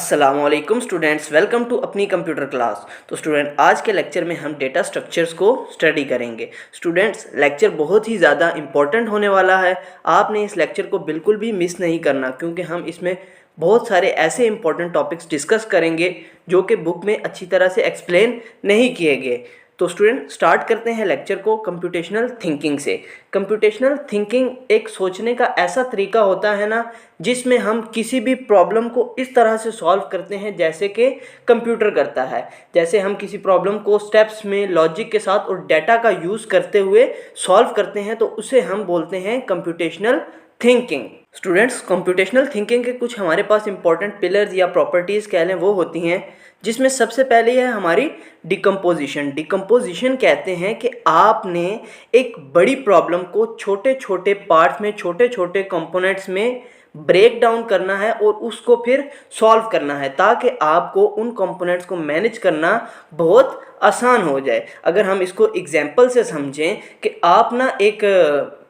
अस्सलामुअलैकुम students, welcome to अपनी computer class. तो स्टूडेंट, आज के लेक्चर में हम डेटा स्ट्रक्चर्स को स्टडी करेंगे। स्टूडेंट्स, लेक्चर बहुत ही ज़्यादा इंपॉर्टेंट होने वाला है। आपने इस लेक्चर को बिल्कुल भी मिस नहीं करना, क्योंकि हम इसमें बहुत सारे ऐसे इंपॉर्टेंट टॉपिक्स डिस्कस करेंगे जो कि बुक में अच्छी तरह से एक्सप्लेन नहीं किए गए। तो स्टूडेंट, स्टार्ट करते हैं लेक्चर को कंप्यूटेशनल थिंकिंग से। कंप्यूटेशनल थिंकिंग एक सोचने का ऐसा तरीका होता है ना, जिसमें हम किसी भी प्रॉब्लम को इस तरह से सॉल्व करते हैं जैसे कि कंप्यूटर करता है। जैसे हम किसी प्रॉब्लम को स्टेप्स में लॉजिक के साथ और डाटा का यूज़ करते हुए सॉल्व करते हैं, तो उसे हम बोलते हैं computational thinking. Students, computational thinking के कुछ हमारे पास इंपॉर्टेंट पिलर्स या प्रॉपर्टीज़ कह लें वो होती हैं, जिसमें सबसे पहले है हमारी डिकम्पोजिशन। डिकम्पोजिशन कहते हैं कि आपने एक बड़ी प्रॉब्लम को छोटे छोटे पार्ट्स में, छोटे छोटे कंपोनेंट्स में ब्रेक डाउन करना है और उसको फिर सॉल्व करना है, ताकि आपको उन कंपोनेंट्स को मैनेज करना बहुत आसान हो जाए। अगर हम इसको एग्जांपल से समझें कि आप ना एक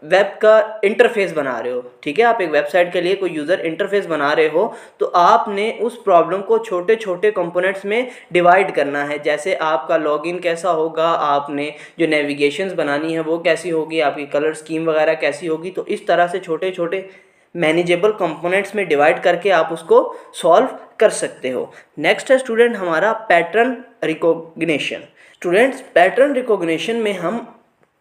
वेब का इंटरफेस बना रहे हो, ठीक है, आप एक वेबसाइट के लिए कोई यूज़र इंटरफेस बना रहे हो, तो आपने उस प्रॉब्लम को छोटे छोटे कंपोनेंट्स में डिवाइड करना है। जैसे आपका लॉगिन कैसा होगा, आपने जो नेविगेशंस बनानी है वो कैसी होगी, आपकी कलर स्कीम वगैरह कैसी होगी। तो इस तरह से छोटे छोटे मैनेजेबल कंपोनेंट्स में डिवाइड करके आप उसको सॉल्व कर सकते हो। नेक्स्ट है स्टूडेंट हमारा pattern recognition. Students, pattern recognition में हम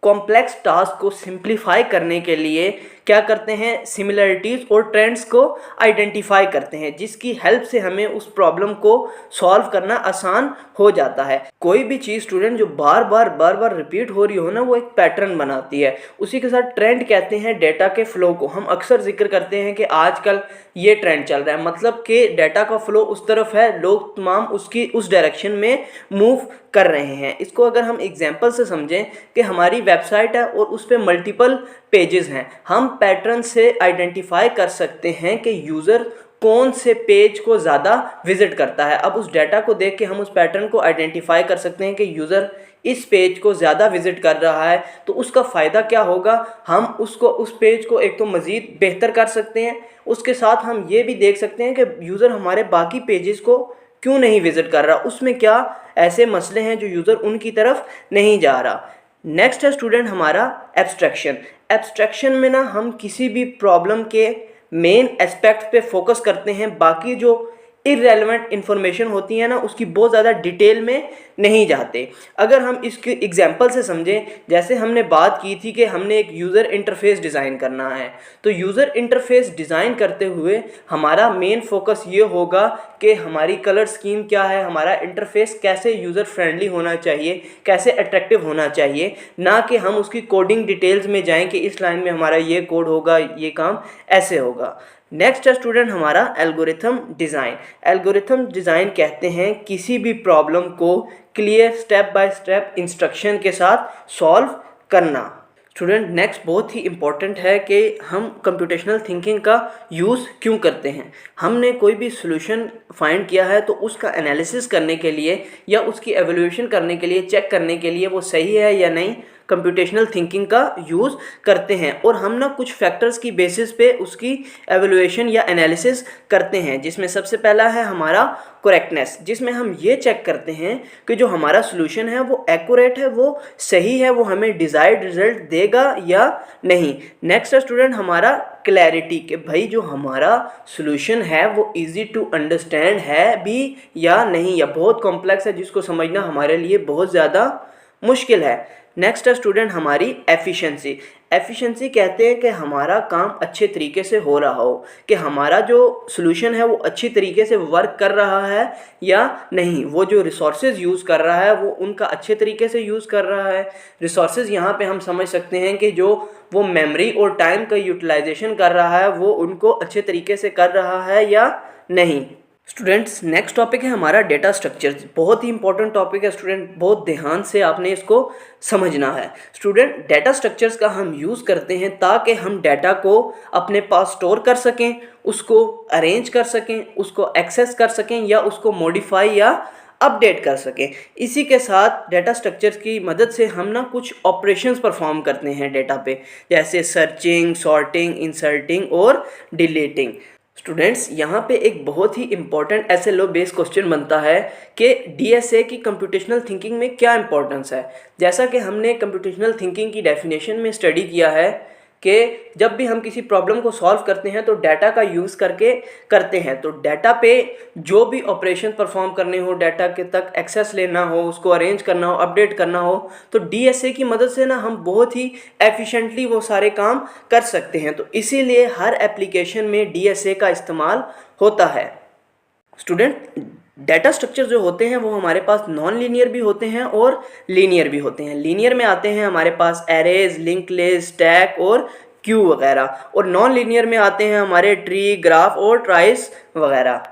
कॉम्प्लेक्स टास्क को सिंप्लीफाई करने के लिए क्या करते हैं, सिमिलरिटीज़ और ट्रेंड्स को आइडेंटिफाई करते हैं, जिसकी हेल्प से हमें उस प्रॉब्लम को सॉल्व करना आसान हो जाता है। कोई भी चीज़ स्टूडेंट जो बार बार रिपीट हो रही हो ना, वो एक पैटर्न बनाती है। उसी के साथ ट्रेंड कहते हैं डेटा के फ्लो को। हम अक्सर जिक्र करते हैं कि आजकल ये ट्रेंड चल रहा है, मतलब कि डाटा का फ्लो उस तरफ है, लोग तमाम उसकी उस डायरेक्शन में मूव कर रहे हैं। इसको अगर हम एग्जांपल से समझें कि हमारी वेबसाइट है और उस पर मल्टीपल पेजेस हैं, हम पैटर्न से आइडेंटिफाई कर सकते हैं कि यूज़र कौन से पेज को ज़्यादा विजिट करता है। अब उस डाटा को देख के हम उस पैटर्न को आइडेंटिफाई कर सकते हैं कि यूज़र इस पेज को ज़्यादा विजिट कर रहा है, तो उसका फ़ायदा क्या होगा, हम उसको उस पेज को एक तो मज़ीद बेहतर कर सकते हैं। उसके साथ हम ये भी देख सकते हैं कि यूज़र हमारे बाकी पेजेस को क्यों नहीं विजिट कर रहा, उसमें क्या ऐसे मसले हैं जो यूज़र उनकी तरफ नहीं जा रहा। नेक्स्ट है स्टूडेंट हमारा एब्स्ट्रैक्शन। एब्स्ट्रैक्शन में ना हम किसी भी प्रॉब्लम के मेन एस्पेक्ट पे फोकस करते हैं, बाकी जो इररेलेवेंट इन्फॉर्मेशन होती है ना, उसकी बहुत ज़्यादा डिटेल में नहीं जाते। अगर हम इसके एग्जांपल से समझें, जैसे हमने बात की थी कि हमने एक यूज़र इंटरफेस डिज़ाइन करना है, तो यूज़र इंटरफेस डिज़ाइन करते हुए हमारा मेन फोकस ये होगा कि हमारी कलर स्कीम क्या है, हमारा इंटरफेस कैसे यूज़र फ्रेंडली होना चाहिए, कैसे अट्रैक्टिव होना चाहिए, ना कि हम उसकी कोडिंग डिटेल्स में जाएं कि इस लाइन में हमारा ये कोड होगा, ये काम ऐसे होगा। नेक्स्ट है स्टूडेंट हमारा एल्गोरिथम डिज़ाइन। एल्गोरिथम डिज़ाइन कहते हैं किसी भी प्रॉब्लम को clear step by step instruction के साथ सॉल्व करना। स्टूडेंट, नेक्स्ट बहुत ही इम्पॉर्टेंट है कि हम कंप्यूटेशनल थिंकिंग का यूज़ क्यों करते हैं। हमने कोई भी सॉल्यूशन फाइंड किया है तो उसका एनालिसिस करने के लिए या उसकी एवल्यूएशन करने के लिए, चेक करने के लिए वो सही है या नहीं, कंप्यूटेशनल थिंकिंग का यूज़ करते हैं। और हम ना कुछ फैक्टर्स की बेसिस पे उसकी एवल्यूएशन या एनालिसिस करते हैं, जिसमें सबसे पहला है हमारा करेक्टनेस, जिसमें हम ये चेक करते हैं कि जो हमारा सॉल्यूशन है वो एक्यूरेट है, वो सही है, वो हमें डिज़ायर्ड रिजल्ट देगा या नहीं। नेक्स्ट है स्टूडेंट हमारा क्लैरिटी, कि भाई जो हमारा सॉल्यूशन है वो इजी टू अंडरस्टैंड है भी या नहीं, या बहुत कॉम्प्लेक्स है जिसको समझना हमारे लिए बहुत ज़्यादा मुश्किल है। नेक्स्ट है स्टूडेंट हमारी एफिशिएंसी। एफिशिएंसी कहते हैं कि हमारा काम अच्छे तरीके से हो रहा हो, कि हमारा जो सॉल्यूशन है वो अच्छी तरीके से वर्क कर रहा है या नहीं, वो जो रिसोर्सेज यूज़ कर रहा है वो उनका अच्छे तरीके से यूज़ कर रहा है। रिसोर्सेज यहाँ पे हम समझ सकते हैं कि जो वो मेमोरी और टाइम का यूटिलाइजेशन कर रहा है वो उनको अच्छे तरीके से कर रहा है या नहीं। स्टूडेंट्स, नेक्स्ट टॉपिक है हमारा डेटा स्ट्रक्चर्स। बहुत ही इंपॉर्टेंट टॉपिक है स्टूडेंट, बहुत ध्यान से आपने इसको समझना है। स्टूडेंट, डेटा स्ट्रक्चर्स का हम यूज़ करते हैं ताकि हम डेटा को अपने पास स्टोर कर सकें, उसको अरेंज कर सकें, उसको एक्सेस कर सकें या उसको मॉडिफाई या अपडेट कर सकें। इसी के साथ डेटा स्ट्रक्चर्स की मदद से हम ना कुछ ऑपरेशंस परफॉर्म करते हैं डेटा पे, जैसे सर्चिंग, सॉर्टिंग, इंसर्टिंग और डिलीटिंग। स्टूडेंट्स यहाँ पे एक बहुत ही इंपॉर्टेंट एसएलओ बेस्ड क्वेश्चन बनता है कि डीएसए की कंप्यूटेशनल थिंकिंग में क्या इंपॉर्टेंस है। जैसा कि हमने कंप्यूटेशनल थिंकिंग की डेफिनेशन में स्टडी किया है कि जब भी हम किसी प्रॉब्लम को सॉल्व करते हैं तो डाटा का यूज़ करके करते हैं। तो डाटा पे जो भी ऑपरेशन परफॉर्म करने हो, डाटा के तक एक्सेस लेना हो, उसको अरेंज करना हो, अपडेट करना हो, तो डीएसए की मदद से ना हम बहुत ही एफिशिएंटली वो सारे काम कर सकते हैं। तो इसीलिए हर एप्लीकेशन में डीएसए का इस्तेमाल होता है। स्टूडेंट, डाटा स्ट्रक्चर जो होते हैं वो हमारे पास नॉन लीनियर भी होते हैं और लीनियर भी होते हैं। लीनियर में आते हैं हमारे पास एरेज, लिंक लिस्ट, स्टैक और क्यू वगैरह, और नॉन लीनियर में आते हैं हमारे ट्री, ग्राफ और ट्राइस वगैरह।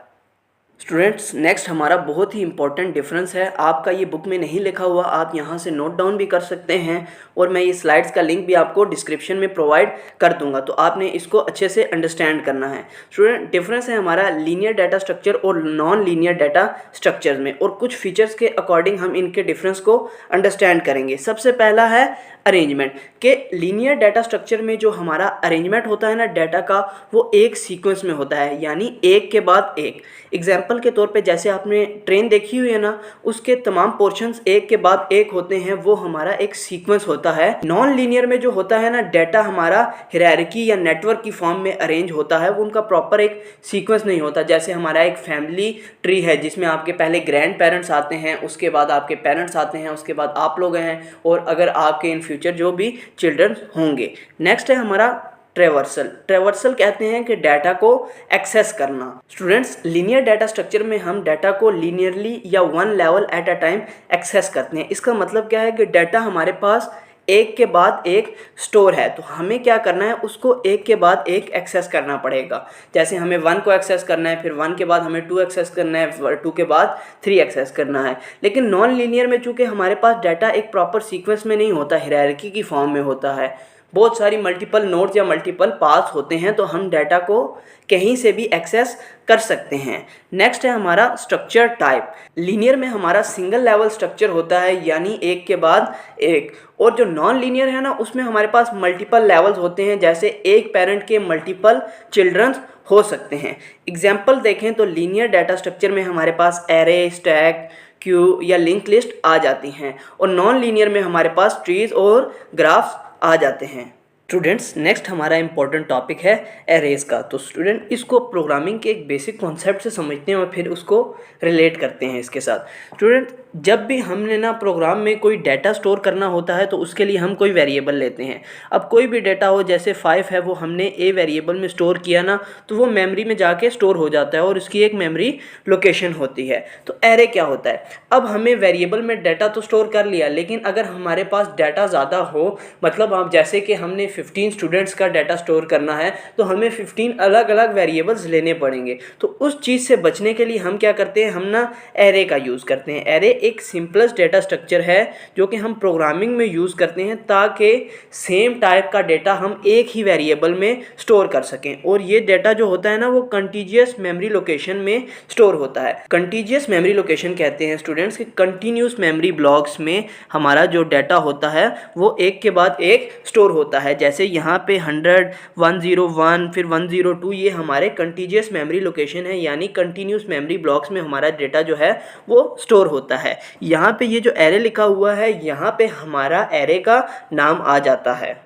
स्टूडेंट्स, नेक्स्ट हमारा बहुत ही इंपॉर्टेंट डिफरेंस है, आपका ये बुक में नहीं लिखा हुआ, आप यहाँ से नोट डाउन भी कर सकते हैं और मैं ये स्लाइड्स का लिंक भी आपको डिस्क्रिप्शन में प्रोवाइड कर दूंगा, तो आपने इसको अच्छे से अंडरस्टैंड करना है। स्टूडेंट, डिफरेंस है हमारा लीनियर डाटा स्ट्रक्चर और नॉन लीनियर डाटा स्ट्रक्चर में, और कुछ फीचर्स के अकॉर्डिंग हम इनके डिफरेंस को अंडरस्टैंड करेंगे। सबसे पहला है अरेंजमेंट, के लीनियर डाटा स्ट्रक्चर में जो हमारा अरेंजमेंट होता है ना डाटा का, वो एक सीक्वेंस में होता है, यानी एक के बाद एक। एग्जाम्पल के तौर पे जैसे आपने ट्रेन देखी हुई है ना, उसके तमाम पोर्शंस एक के बाद एक होते हैं, वो हमारा एक सीक्वेंस होता है। नॉन लीनियर में जो होता है ना डाटा, हमारा हायरार्की या नेटवर्क की फॉर्म में अरेंज होता है, वो उनका प्रॉपर एक सीक्वेंस नहीं होता। जैसे हमारा एक फैमिली ट्री है जिसमें आपके पहले ग्रैंड पेरेंट्स आते हैं, उसके बाद आपके पेरेंट्स आते हैं, उसके बाद आप लोग हैं, और अगर आपके इन फ्यूचर जो भी चिल्ड्रन होंगे। नेक्स्ट है हमारा ट्रेवर्सल। ट्रेवर्सल कहते हैं कि डाटा को एक्सेस करना। स्टूडेंट्स, लीनियर डाटा स्ट्रक्चर में हम डाटा को लीनियरली या one level at a time access करते हैं। इसका मतलब क्या है कि डाटा हमारे पास एक के बाद एक स्टोर है, तो हमें क्या करना है, उसको एक के बाद एक एक्सेस करना पड़ेगा। जैसे हमें 1 को एक्सेस करना है, फिर 1 के बाद हमें 2 एक्सेस करना है, 2 के बाद 3 एक्सेस करना है। लेकिन नॉन लीनियर में चूंकि हमारे पास डाटा एक प्रॉपर सीक्वेंस में नहीं होता, हायरार्की की फॉर्म में होता है, बहुत सारी मल्टीपल नोड्स या मल्टीपल पाथ्स होते हैं, तो हम डाटा को कहीं से भी एक्सेस कर सकते हैं। नेक्स्ट है हमारा स्ट्रक्चर टाइप। लीनियर में हमारा सिंगल लेवल स्ट्रक्चर होता है, यानी एक के बाद एक, और जो नॉन लीनियर है ना, उसमें हमारे पास मल्टीपल लेवल्स होते हैं, जैसे एक पेरेंट के मल्टीपल चिल्ड्रंस हो सकते हैं। एग्जाम्पल देखें तो लीनियर डाटा स्ट्रक्चर में हमारे पास एरे, स्टैक, क्यू या लिंक लिस्ट आ जाती हैं, और नॉन लीनियर में हमारे पास ट्रीज और ग्राफ्स आ जाते हैं। स्टूडेंट्स, नेक्स्ट हमारा इंपॉर्टेंट टॉपिक है एरेज का। तो स्टूडेंट, इसको प्रोग्रामिंग के एक बेसिक कॉन्सेप्ट से समझते हैं और फिर उसको रिलेट करते हैं इसके साथ। स्टूडेंट, जब भी हमने ना प्रोग्राम में कोई डाटा स्टोर करना होता है तो उसके लिए हम कोई वेरिएबल लेते हैं। अब कोई भी डाटा हो, जैसे 5 है, वो हमने ए वेरिएबल में स्टोर किया ना, तो वो मेमोरी में जाके स्टोर हो जाता है और उसकी एक मेमोरी लोकेशन होती है। तो एरे क्या होता है, अब हमें वेरिएबल में डाटा तो स्टोर कर लिया, लेकिन अगर हमारे पास डाटा ज़्यादा हो, मतलब आप जैसे कि हमने 15 स्टूडेंट्स का डाटा स्टोर करना है, तो हमें 15 अलग अलग वेरिएबल्स लेने पड़ेंगे। तो उस चीज़ से बचने के लिए हम क्या करते हैं, हम ना एरे का यूज़ करते हैं। एरे एक सिंपलेस्ट डाटा स्ट्रक्चर है जो कि हम प्रोग्रामिंग में यूज़ करते हैं, ताकि सेम टाइप का डाटा हम एक ही वेरिएबल में स्टोर कर सकें। और ये डाटा जो होता है ना, वो कंटीजियस मेमोरी लोकेशन में स्टोर होता है। कंटीजियस मेमोरी लोकेशन कहते हैं स्टूडेंट्स कि कंटिन्यूस मेमोरी ब्लॉक्स में हमारा जो डाटा होता है वो एक के बाद एक स्टोर होता है। जैसे यहाँ पे 100, 101, फिर 102, ये हमारे कंटीजियस मेमोरी लोकेशन है, यानी कंटिन्यूस मेमोरी ब्लॉक्स में हमारा डाटा जो है वो स्टोर होता है। यहाँ पे ये जो एरे लिखा हुआ है, यहाँ पे हमारा एरे का नाम आ जाता है।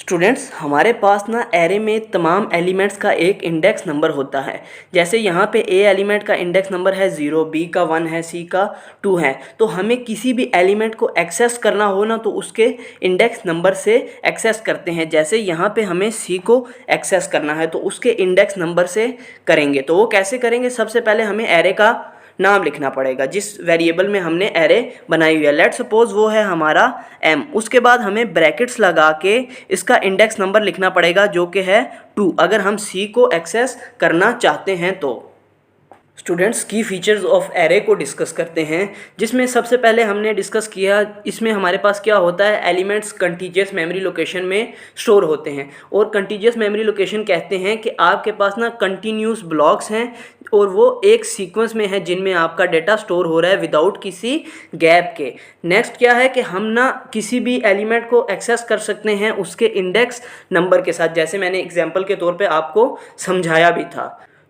स्टूडेंट्स, हमारे पास ना एरे में तमाम एलिमेंट्स का एक इंडेक्स नंबर होता है। जैसे यहाँ पे ए एलिमेंट का इंडेक्स नंबर है 0, बी का 1 है, सी का 2 है। तो हमें किसी भी एलिमेंट को एक्सेस करना हो ना, तो उसके इंडेक्स नंबर से एक्सेस करते हैं। जैसे यहाँ पे हमें सी को एक्सेस करना है तो उसके इंडेक्स नंबर से करेंगे। तो वो कैसे करेंगे, सबसे पहले हमें एरे का नाम लिखना पड़ेगा जिस वेरिएबल में हमने एरे बनाई हुई है। लेट्स सपोज वो है हमारा m। उसके बाद हमें ब्रैकेट्स लगा के इसका इंडेक्स नंबर लिखना पड़ेगा जो कि है 2, अगर हम c को एक्सेस करना चाहते हैं तो। स्टूडेंट्स, की फीचर्स ऑफ एरे को डिस्कस करते हैं, जिसमें सबसे पहले हमने डिस्कस किया, इसमें हमारे पास क्या होता है, एलिमेंट्स कंटीजियस मेमोरी लोकेशन में स्टोर होते हैं। और कंटीजियस मेमोरी लोकेशन कहते हैं कि आपके पास ना कंटिन्यूस ब्लॉक्स हैं और वो एक सीक्वेंस में है जिनमें आपका डाटा स्टोर हो रहा है विदाउट किसी गैप के। नेक्स्ट क्या है कि हम ना किसी भी एलिमेंट को एक्सेस कर सकते हैं उसके इंडेक्स नंबर के साथ, जैसे मैंने एग्जाम्पल के तौर पर आपको समझाया भी था।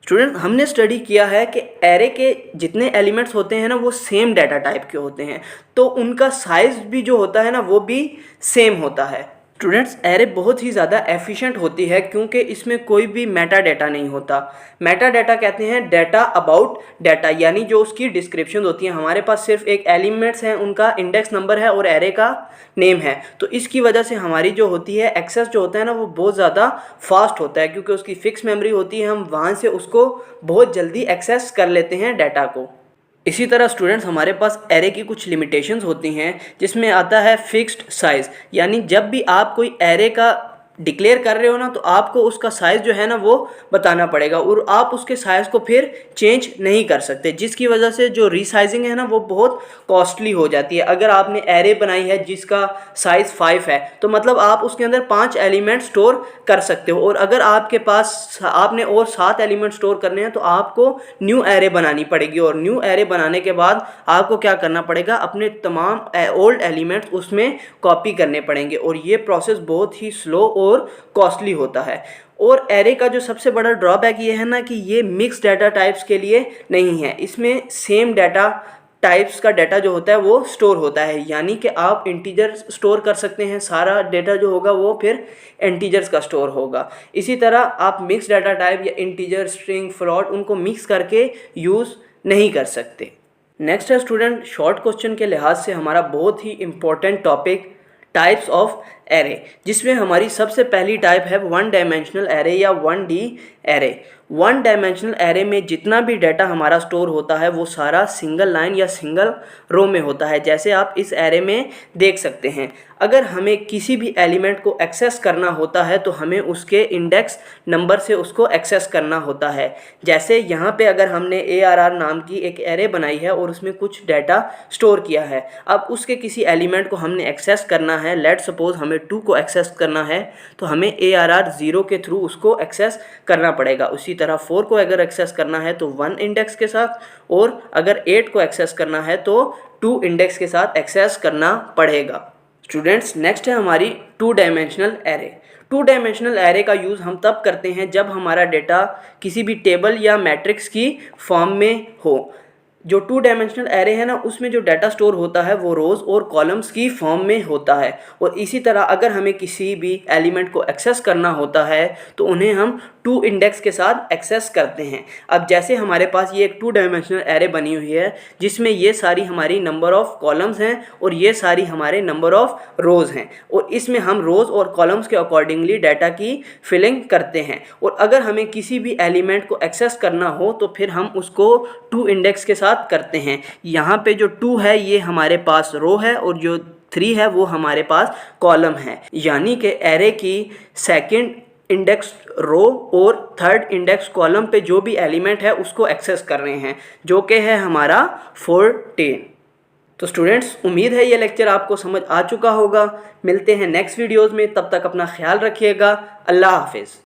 स्टूडेंट हमने स्टडी किया है कि एरे के जितने एलिमेंट्स होते हैं ना वो सेम डाटा टाइप के होते हैं, तो उनका साइज भी जो होता है ना वो भी सेम होता है। स्टूडेंट्स एरे बहुत ही ज़्यादा एफिशिएंट होती है क्योंकि इसमें कोई भी मेटा डाटा नहीं होता। मेटा डाटा कहते हैं डाटा अबाउट डाटा, यानी जो उसकी डिस्क्रिप्शन होती है। हमारे पास सिर्फ एक एलिमेंट्स हैं, उनका इंडेक्स नंबर है और एरे का नेम है, तो इसकी वजह से हमारी जो होती है एक्सेस जो होता है ना वो बहुत ज़्यादा फास्ट होता है क्योंकि उसकी फिक्स मेमोरी होती है। हम वहाँ से उसको बहुत जल्दी एक्सेस कर लेते हैं डाटा को। इसी तरह स्टूडेंट्स हमारे पास एरे की कुछ लिमिटेशंस होती हैं जिसमें आता है फिक्स्ड साइज़, यानी जब भी आप कोई एरे का डिक्लेयर कर रहे हो ना तो आपको उसका साइज़ जो है ना वो बताना पड़ेगा और आप उसके साइज़ को फिर चेंज नहीं कर सकते, जिसकी वजह से जो रीसाइजिंग है ना वो बहुत कॉस्टली हो जाती है। अगर आपने एरे बनाई है जिसका साइज़ 5 है तो मतलब आप उसके अंदर 5 एलिमेंट स्टोर कर सकते हो, और अगर आपके पास आपने और 7 एलिमेंट स्टोर करने हैं तो आपको न्यू एरे बनानी पड़ेगी, और न्यू एरे बनाने के बाद आपको क्या करना पड़ेगा, अपने तमाम ओल्ड एलिमेंट्स उसमें कॉपी करने पड़ेंगे, और ये प्रोसेस बहुत ही स्लो और कॉस्टली होता है। और एरे का जो सबसे बड़ा ड्रॉबैक ये है ना कि ये मिक्स डाटा टाइप्स के लिए नहीं है, इसमें सेम डाटा टाइप्स का डाटा जो होता है वो स्टोर होता है, यानी कि आप इंटीजर स्टोर कर सकते हैं, सारा डाटा जो होगा वो फिर इंटीजर्स का स्टोर होगा। इसी तरह आप मिक्स डाटा टाइप या इंटीजर, स्ट्रिंग, फ्लोट उनको मिक्स करके यूज़ नहीं कर सकते। नेक्स्ट है स्टूडेंट शॉर्ट क्वेश्चन के लिहाज से हमारा बहुत ही important topic types of array, जिसमें हमारी सबसे पहली टाइप है 1 डायमेंशनल एरे या 1D एरे। 1 डायमेंशनल एरे में जितना भी डाटा हमारा स्टोर होता है वो सारा सिंगल लाइन या सिंगल रो में होता है, जैसे आप इस एरे में देख सकते हैं। अगर हमें किसी भी एलिमेंट को एक्सेस करना होता है तो हमें उसके इंडेक्स नंबर से उसको एक्सेस करना होता है। जैसे यहाँ पे अगर हमने ARR नाम की एक एरे बनाई है और उसमें कुछ डाटा स्टोर किया है, अब उसके किसी एलिमेंट को हमने एक्सेस करना है, लेट सपोज हमें 2 को एक्सेस करना है तो हमें ARR 0 के थ्रू उसको एक्सेस करना पड़ेगा। उसी तरह 4 को अगर एक्सेस करना है तो 1 इंडेक्स के साथ, और अगर 8 को एक्सेस करना है तो 2 इंडेक्स के साथ एक्सेस करना पड़ेगा। स्टूडेंट्स नेक्स्ट है हमारी 2 डायमेंशनल एरे। 2 डायमेंशनल एरे का यूज़ हम तब करते हैं जब हमारा डेटा किसी भी टेबल या मैट्रिक्स की फॉर्म में हो। जो 2 डायमेंशनल एरे है ना उसमें जो डाटा स्टोर होता है वो रोज़ और कॉलम्स की फॉर्म में होता है, और इसी तरह अगर हमें किसी भी एलिमेंट को एक्सेस करना होता है तो उन्हें हम 2 इंडेक्स के साथ एक्सेस करते हैं। अब जैसे हमारे पास ये एक 2 डायमेंशनल एरे बनी हुई है जिसमें ये सारी हमारी नंबर ऑफ़ कॉलम्स हैं और ये सारी हमारे नंबर ऑफ़ रोज़ हैं, और इसमें हम रोज़ और कॉलम्स के अकॉर्डिंगली डाटा की फिलिंग करते हैं। और अगर हमें किसी भी एलिमेंट को एक्सेस करना हो तो फिर हम उसको 2 इंडेक्स के साथ करते हैं। यहाँ पे जो 2 है ये हमारे पास रो है और जो 3 है वो हमारे पास कॉलम है, यानी कि एरे की सेकंड इंडेक्स रो और थर्ड इंडेक्स कॉलम पे जो भी एलिमेंट है उसको एक्सेस कर रहे हैं, जो कि है हमारा 14। तो स्टूडेंट्स उम्मीद है ये लेक्चर आपको समझ आ चुका होगा। मिलते हैं नेक्स्ट वीडियोज़ में, तब तक अपना ख्याल रखिएगा। अल्लाह हाफिज़।